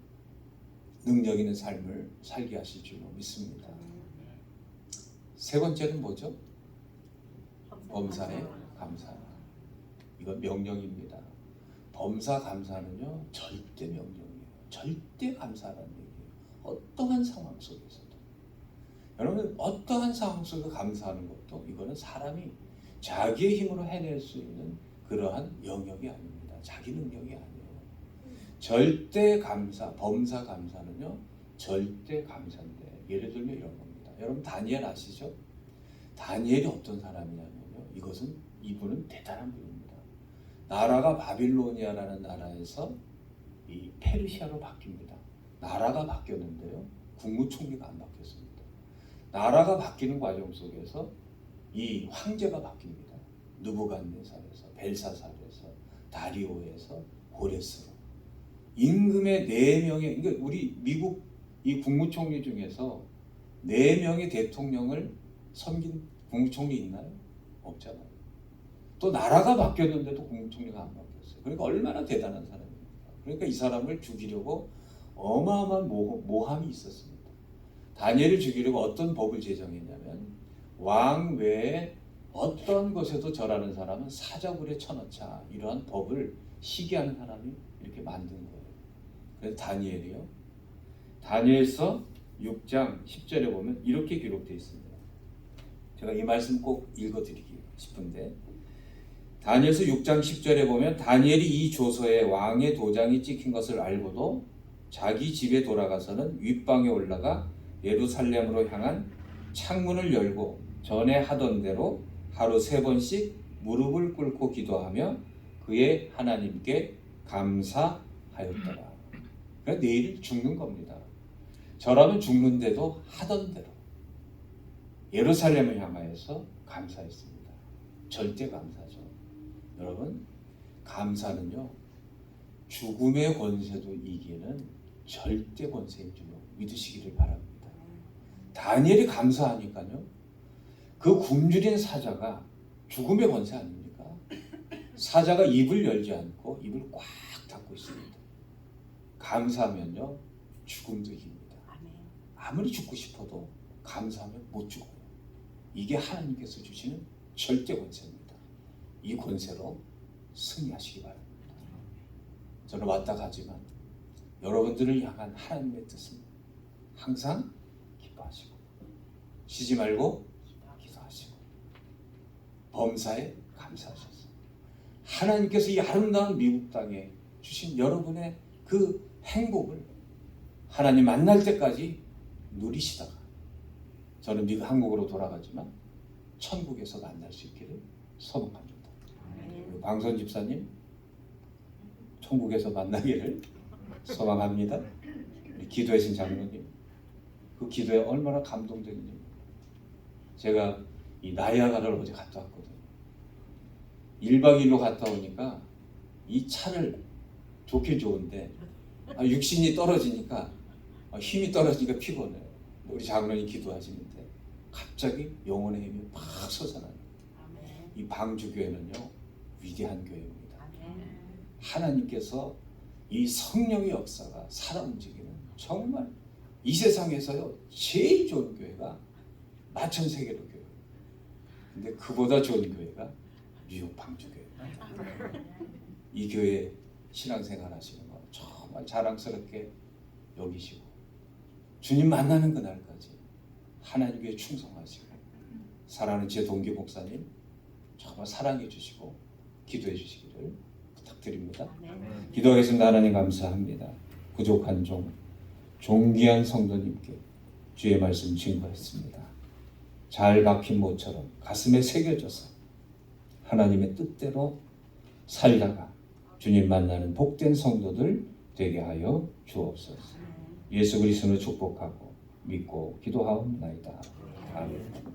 능력 있는 삶을 살게 하실 줄로 믿습니다. 세 번째는 뭐죠? 범사에 감사. 이건 명령입니다. 범사 감사는요 절대 명령이에요. 절대 감사라는 얘기예요. 어떠한 상황 속에서도. 여러분 어떠한 상황 속에서 감사하는 것도 이거는 사람이 자기의 힘으로 해낼 수 있는 그러한 영역이 아닙니다. 자기 능력이 아니에요. 절대 감사, 범사 감사는요 절대 감사인데 예를 들면 이런 겁니다. 여러분 다니엘 아시죠? 다니엘이 어떤 사람이냐면요 이분은 대단한 분입니다. 나라가 바빌로니아라는 나라에서 이 페르시아로 바뀝니다. 나라가 바뀌었는데요 국무총리가 안 바뀌었습니다. 나라가 바뀌는 과정 속에서 이 황제가 바뀝니다. 느부갓네살에서 벨사살에서 다리오에서 고레스로 임금의 4명의 그러니까 우리 미국 이 국무총리 중에서 4명의 대통령을 섬긴 국무총리 있나요? 없잖아요. 또 나라가 바뀌었는데도 국무총리가 안 바뀌었어요. 그러니까 얼마나 대단한 사람입니까? 그러니까 이 사람을 죽이려고 어마어마한 모함이 있었습니다. 다니엘을 죽이려고 어떤 법을 제정했냐면 왕 외에 어떤 것에도 절하는 사람은 사자굴에 쳐넣자 이러한 법을 시기하는 사람이 이렇게 만든 거예요. 그래서 다니엘이요. 다니엘서 6장 10절에 보면 이렇게 기록되어 있습니다. 제가 이 말씀 꼭 읽어드리기 싶은데 다니엘서 6장 10절에 보면 다니엘이 이 조서에 왕의 도장이 찍힌 것을 알고도 자기 집에 돌아가서는 윗방에 올라가 예루살렘으로 향한 창문을 열고 전에 하던 대로 하루 3번씩 무릎을 꿇고 기도하며 그의 하나님께 감사하였더라. 그러니까 내일 죽는 겁니다. 저라면 죽는데도 하던 대로 예루살렘을 향하여서 감사했습니다. 절대 감사죠. 여러분 감사는요 죽음의 권세도 이기는 절대 권세인 줄로 믿으시기를 바랍니다. 다니엘이 감사하니까요 그 굶주린 사자가 죽음의 권세 아닙니까? 사자가 입을 열지 않고 입을 꽉 닫고 있습니다. 감사하면요 죽음도 이깁니다. 아무리 죽고 싶어도 감사하면 못 죽어요. 이게 하나님께서 주시는 절대 권세입니다. 이 권세로 승리하시기 바랍니다. 저는 왔다 가지만 여러분들을 향한 하나님의 뜻은 항상 기뻐하시고 쉬지 말고 기도하시고 범사에 감사하셔서 하나님께서 이 아름다운 미국 땅에 주신 여러분의 그 행복을 하나님 만날 때까지 누리시다가 저는 미국 한국으로 돌아가지만 천국에서 만날 수 있기를 소망합니다. 광선 집사님 천국에서 만나기를 소망합니다. 우리 기도하신 장로님 그 기도에 얼마나 감동적인지 제가 이 나이아가라를 어제 갔다 왔거든요. 1박 2일로 갔다 오니까 이 차를 좋긴 좋은데 육신이 떨어지니까 힘이 떨어지니까 피곤해요. 우리 장로님 기도하시는데 갑자기 영혼의 힘이 팍 솟아나요. 이 방주교회는요 위대한 교회입니다. 하나님께서 이 성령의 역사가 살아 움직이는 정말 이 세상에서요 제일 좋은 교회가 마천세계로 교회. 근데 그보다 좋은 교회가 뉴욕 방주교회입니다. 이 교회 신앙생활 하시는 거 정말 자랑스럽게 여기시고 주님 만나는 그날까지 하나님께 충성하시고 사랑하는 제 동기 목사님 정말 사랑해 주시고 기도해 주시기를 부탁드립니다. 기도하겠습니다. 하나님 감사합니다. 부족한 존귀한 성도님께 주의 말씀 증거했습니다. 잘 박힌 모처럼 가슴에 새겨져서 하나님의 뜻대로 살다가 주님 만나는 복된 성도들 되게 하여 주옵소서. 예수 그리스도로 축복하고 믿고 기도하옵나이다. 아멘.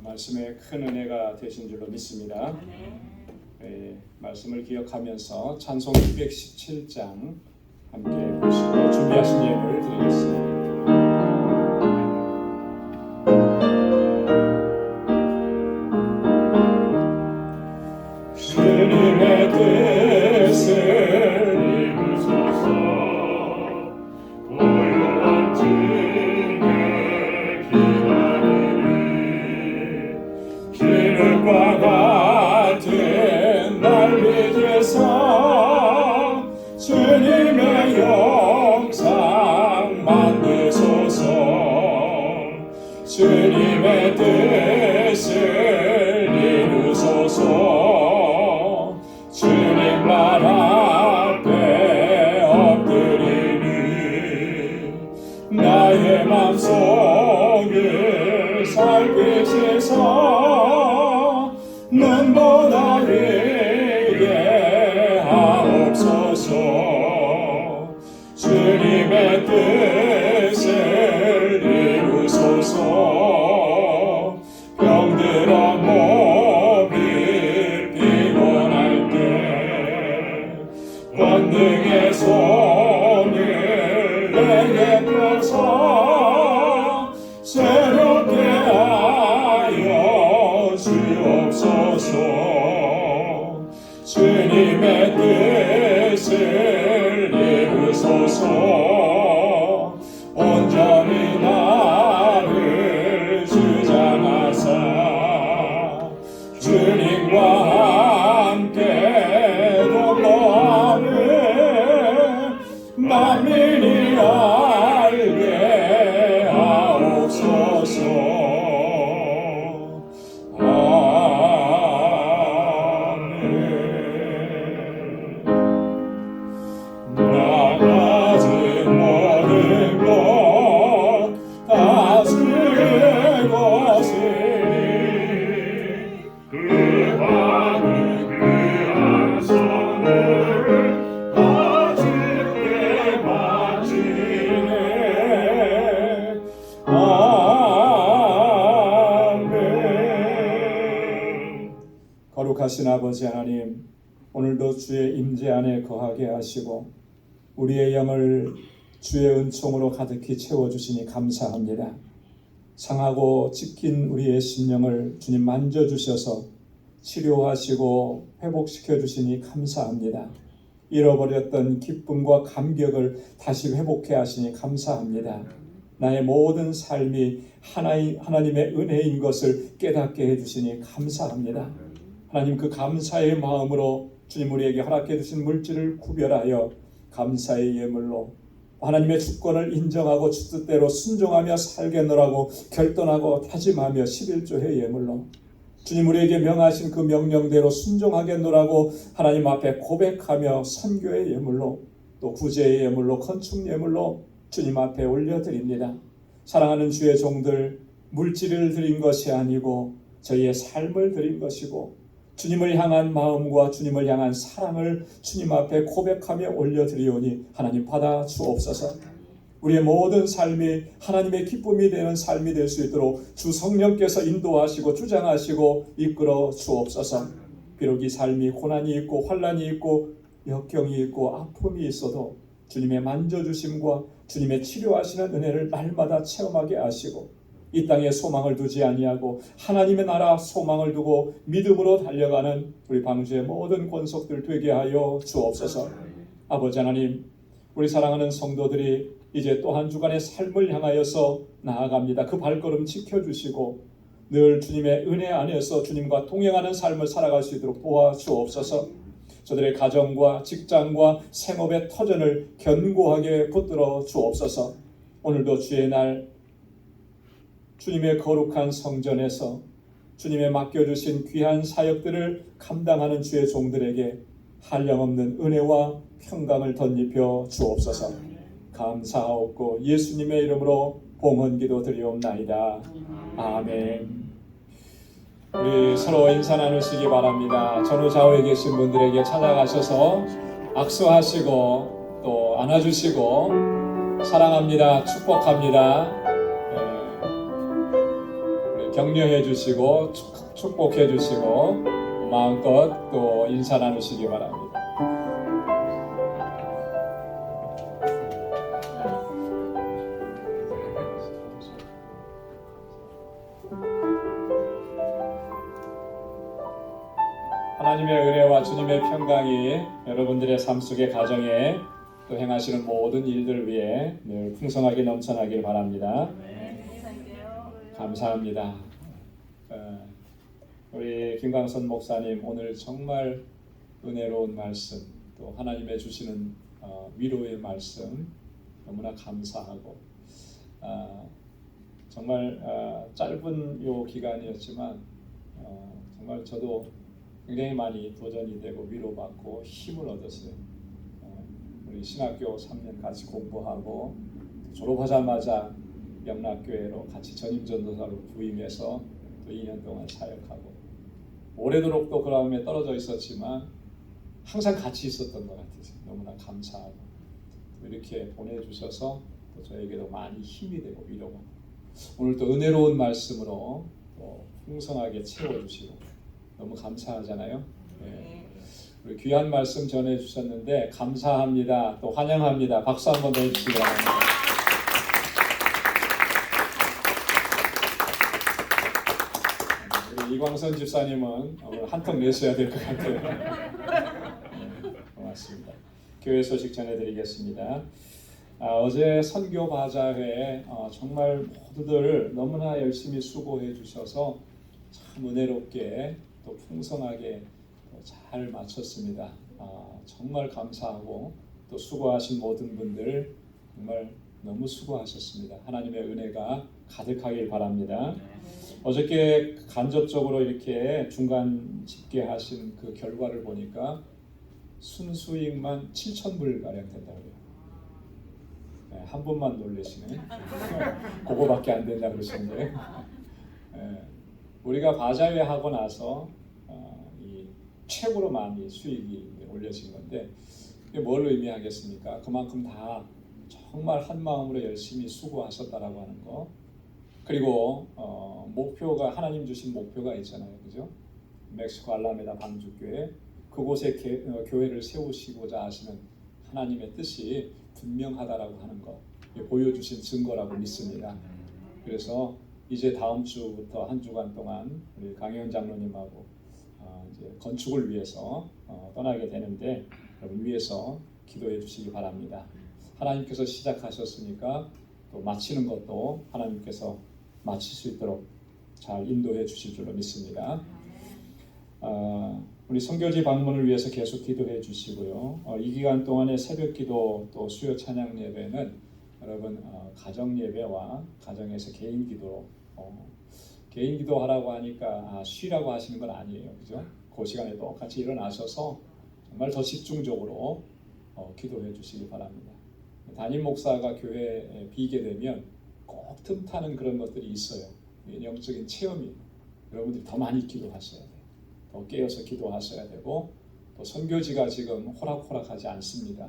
말씀에 큰 은혜가 되신 줄로 믿습니다. 말씀을 기억하면서 찬송 217장 함께 보시고 준비하신 예물을 드리겠습니다. 주님의 뜻을 이루소서 고요한 층에 기다리니 기름과 같은 날 믿으사 주님의 영상 만드소서. 주님의 뜻을 이루소서. 주님 말 앞에 엎드리니 나의 맘속을 살피시사 눈보다 위에 하옵소서. 주님의 뜻을 이루소서. 병들어 몸이 피곤할 때 권능의 손을 내게 펴서 새롭게 하여 주옵소서. 주님의 뜻을 이루소서. 온전히 나를 주장하사 주님과 함께 동거하는 만민이 알게 하옵소서. 아멘. 나 가진 모든 것 다스릴 것이니 그 하늘 귀한 손을 다 주께 바치네. 아멘. 거룩하신 아버지 하나님, 오늘도 주의 임재 안에 거하게 하시고 우리의 영을 주의 은총으로 가득히 채워주시니 감사합니다. 상하고 찢긴 우리의 심령을 주님 만져주셔서 치료하시고 회복시켜 주시니 감사합니다. 잃어버렸던 기쁨과 감격을 다시 회복해 하시니 감사합니다. 나의 모든 삶이 하나님의 은혜인 것을 깨닫게 해주시니 감사합니다. 하나님, 그 감사의 마음으로 주님 우리에게 허락해 주신 물질을 구별하여 감사의 예물로 하나님의 주권을 인정하고 주 뜻대로 순종하며 살겠노라고 결단하고 다짐하며 11조의 예물로 주님 우리에게 명하신 그 명령대로 순종하겠노라고 하나님 앞에 고백하며 선교의 예물로 또 구제의 예물로 건축 예물로 주님 앞에 올려드립니다. 사랑하는 주의 종들, 물질을 드린 것이 아니고 저희의 삶을 드린 것이고 주님을 향한 마음과 주님을 향한 사랑을 주님 앞에 고백하며 올려드리오니 하나님 받아 주옵소서. 우리의 모든 삶이 하나님의 기쁨이 되는 삶이 될 수 있도록 주 성령께서 인도하시고 주장하시고 이끌어 주옵소서. 비록 이 삶이 고난이 있고 환난이 있고 역경이 있고 아픔이 있어도 주님의 만져주심과 주님의 치료하시는 은혜를 날마다 체험하게 하시고 이 땅에 소망을 두지 아니하고 하나님의 나라 소망을 두고 믿음으로 달려가는 우리 방주의 모든 권속들 되게 하여 주옵소서. 아버지 하나님, 우리 사랑하는 성도들이 이제 또 한 주간의 삶을 향하여서 나아갑니다. 그 발걸음 지켜주시고 늘 주님의 은혜 안에서 주님과 동행하는 삶을 살아갈 수 있도록 도와주옵소서. 저들의 가정과 직장과 생업의 터전을 견고하게 붙들어 주옵소서. 오늘도 주의 날 주님의 거룩한 성전에서 주님의 맡겨주신 귀한 사역들을 감당하는 주의 종들에게 한량없는 은혜와 평강을 덧입혀 주옵소서. 감사하옵고 예수님의 이름으로 봉헌기도 드리옵나이다. 아멘. 우리 서로 인사 나누시기 바랍니다. 전후 좌우에 계신 분들에게 찾아가셔서 악수하시고 또 안아주시고 사랑합니다, 축복합니다, 격려해 주시고 축복해 주시고 마음껏 또 인사 나누시기 바랍니다. 하나님의 은혜와 주님의 평강이 여러분들의 삶 속의 가정에 또 행하시는 모든 일들 위해 늘 풍성하게 넘쳐나길 바랍니다. 감사합니다. 우리 김광선 목사님 오늘 정말 은혜로운 말씀 또 하나님의 주시는 위로의 말씀 너무나 감사하고 정말 짧은 요 기간이었지만 정말 저도 굉장히 많이 도전이 되고 위로받고 힘을 얻었어요. 우리 신학교 3년 같이 공부하고 졸업하자마자 영락교회로 같이 전임전도사로 부임해서 또 2년 동안 사역하고 오래도록 또 그 다음에 떨어져 있었지만 항상 같이 있었던 것 같아서 너무나 감사하고 이렇게 보내주셔서 또 저에게도 많이 힘이 되고 위로가 오늘 또 은혜로운 말씀으로 또 풍성하게 채워주시고 너무 감사하잖아요. 네. 우리 귀한 말씀 전해주셨는데 감사합니다. 또 환영합니다. 박수 한번 더 해주시기 바랍니다. 우리 이광선 집사님은 오늘 한턱 내셔야 될 것 같아요. 네, 고맙습니다. 교회 소식 전해드리겠습니다. 어제 선교 바자회에 정말 모두들 너무나 열심히 수고해 주셔서 참 은혜롭게 또 풍성하게 잘 마쳤습니다. 정말 감사하고 또 수고하신 모든 분들 정말 너무 수고하셨습니다. 하나님의 은혜가 가득하길 바랍니다. 어저께 간접적으로 이렇게 중간 집계하신 그 결과를 보니까 순수익만 7,000불 가량 된다고 해요. 네, 한 분만 놀라시네. 그거밖에 안 된다 그러시는데 우리가 바자회 하고 나서 이 최고로 많이 수익이 올려진 건데 이게 뭘 의미하겠습니까? 그만큼 다 정말 한 마음으로 열심히 수고하셨다라고 하는 거. 그리고 목표가 하나님 주신 목표가 있잖아요, 그죠? 멕시코 알라메다 방주교회 그곳에 교회를 세우시고자 하시는 하나님의 뜻이 분명하다라고 하는 거 보여주신 증거라고 믿습니다. 그래서 이제 다음 주부터 한 주간 동안 우리 강혜원 장로님하고 이제 건축을 위해서 떠나게 되는데 여러분 위해서 기도해 주시기 바랍니다. 하나님께서 시작하셨으니까 또 마치는 것도 하나님께서 마칠 수 있도록 잘 인도해 주실 줄로 믿습니다. 우리 선교지 방문을 위해서 계속 기도해 주시고요. 이 기간 동안의 새벽기도 또 수요 찬양 예배는 여러분 가정 예배와 가정에서 개인 기도 개인 기도하라고 하니까 쉬라고 하시는 건 아니에요, 그죠? 그 시간에 똑같이 일어나셔서 정말 더 집중적으로 기도해 주시기 바랍니다. 담임 목사가 교회에 비게 되면 꼭 틈타는 그런 것들이 있어요. 영적인 체험이 여러분들이 더 많이 기도하셔야 돼요. 더 깨어서 기도하셔야 되고 또 선교지가 지금 호락호락하지 않습니다.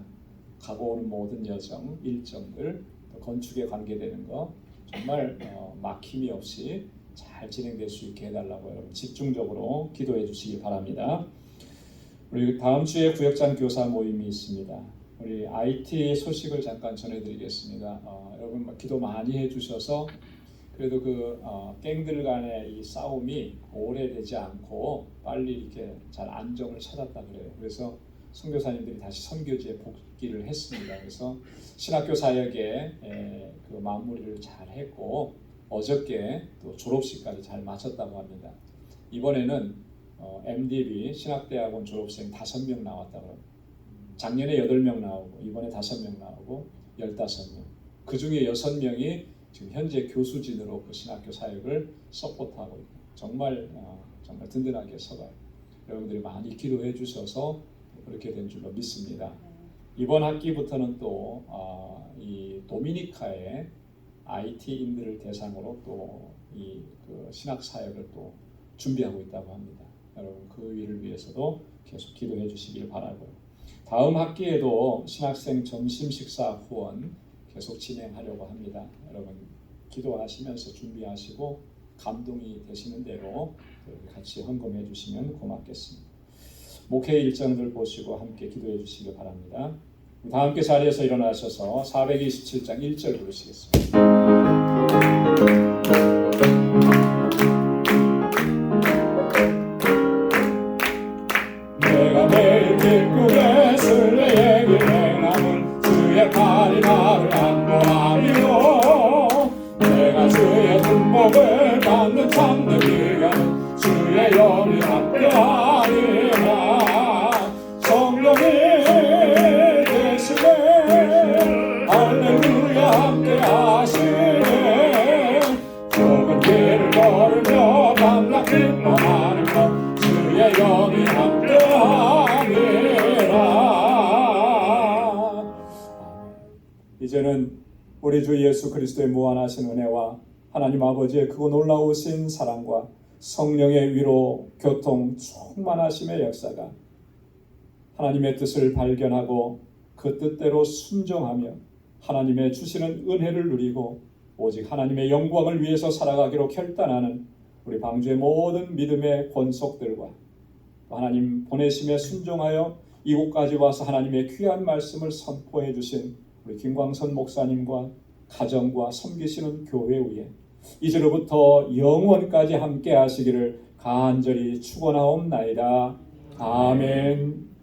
가고 오는 모든 여정, 일정들 또 건축에 관계되는 거 정말 막힘이 없이 잘 진행될 수 있게 해달라고 여러분 집중적으로 기도해 주시기 바랍니다. 우리 다음 주에 구역장 교사 모임이 있습니다. 우리 IT 소식을 잠깐 전해드리겠습니다. 여러분 기도 많이 해주셔서 그래도 갱들 간의 이 싸움이 오래되지 않고 빨리 이렇게 잘 안정을 찾았다 그래요. 그래서 선교사님들이 다시 선교지에 복귀를 했습니다. 그래서 신학교 사역에 그 마무리를 잘 했고 어저께 또 졸업식까지 잘 마쳤다고 합니다. 이번에는 MDB 신학대학원 졸업생 5명 나왔다고 합니다. 작년에 8명 나오고 이번에 5명 나오고 15명. 그 중에 6명이 지금 현재 교수진으로 그 신학교 사역을 서포트하고 있고 정말 든든하게 서가요. 여러분들이 많이 기도해 주셔서 그렇게 된 줄로 믿습니다. 이번 학기부터는 또 이 도미니카의 IT인들을 대상으로 또 이 신학 사역을 또 준비하고 있다고 합니다. 여러분 그 일을 위해서도 계속 기도해 주시길 바라고요. 다음 학기에도 신학생 점심 식사 후원 계속 진행하려고 합니다. 여러분 기도하시면서 준비하시고 감동이 되시는 대로 같이 헌금해 주시면 고맙겠습니다. 목회 일정들 보시고 함께 기도해 주시기 바랍니다. 다 함께 자리에서 일어나셔서 427장 1절 부르시겠습니다. 내가 매일 뒷굴에 술래의 길 행함은 주의 팔이 나를 안보하리요. 내가 주의 둔복을 받는 참된 기간은 주의 영이 함께하리라. 성령이 되시네 할렐루야 함께하시네. 좁은 길을 걸으며 밤낮 기뻐하는 것 주의 영이 함께하리라. 이제는 우리 주 예수 그리스도의 무한하신 은혜와 하나님 아버지의 크고 놀라우신 사랑과 성령의 위로 교통 충만하심의 역사가 하나님의 뜻을 발견하고 그 뜻대로 순종하며 하나님의 주시는 은혜를 누리고 오직 하나님의 영광을 위해서 살아가기로 결단하는 우리 방주의 모든 믿음의 권속들과 하나님 보내심에 순종하여 이곳까지 와서 하나님의 귀한 말씀을 선포해 주신 우리 김광선 목사님과 가정과 섬기시는 교회 위에 이제로부터 영원까지 함께 하시기를 간절히 축원하옵나이다. 아멘.